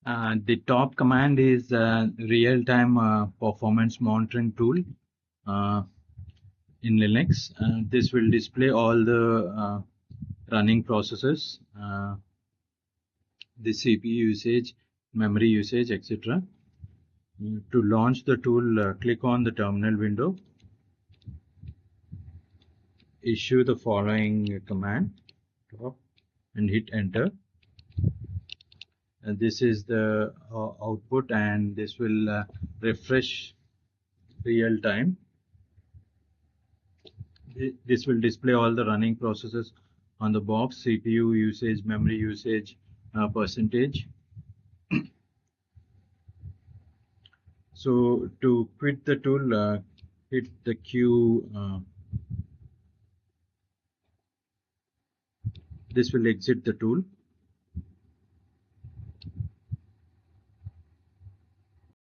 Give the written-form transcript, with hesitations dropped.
The top command is real-time performance monitoring tool in Linux. This will display all the running processes, the CPU usage, memory usage, etc. To launch the tool, click on the terminal window. Issue the following command and hit enter. This is the output, and this will refresh real time. This will display all the running processes on the box: CPU usage, memory usage, percentage. So to quit the tool, hit the Q. This will exit the tool.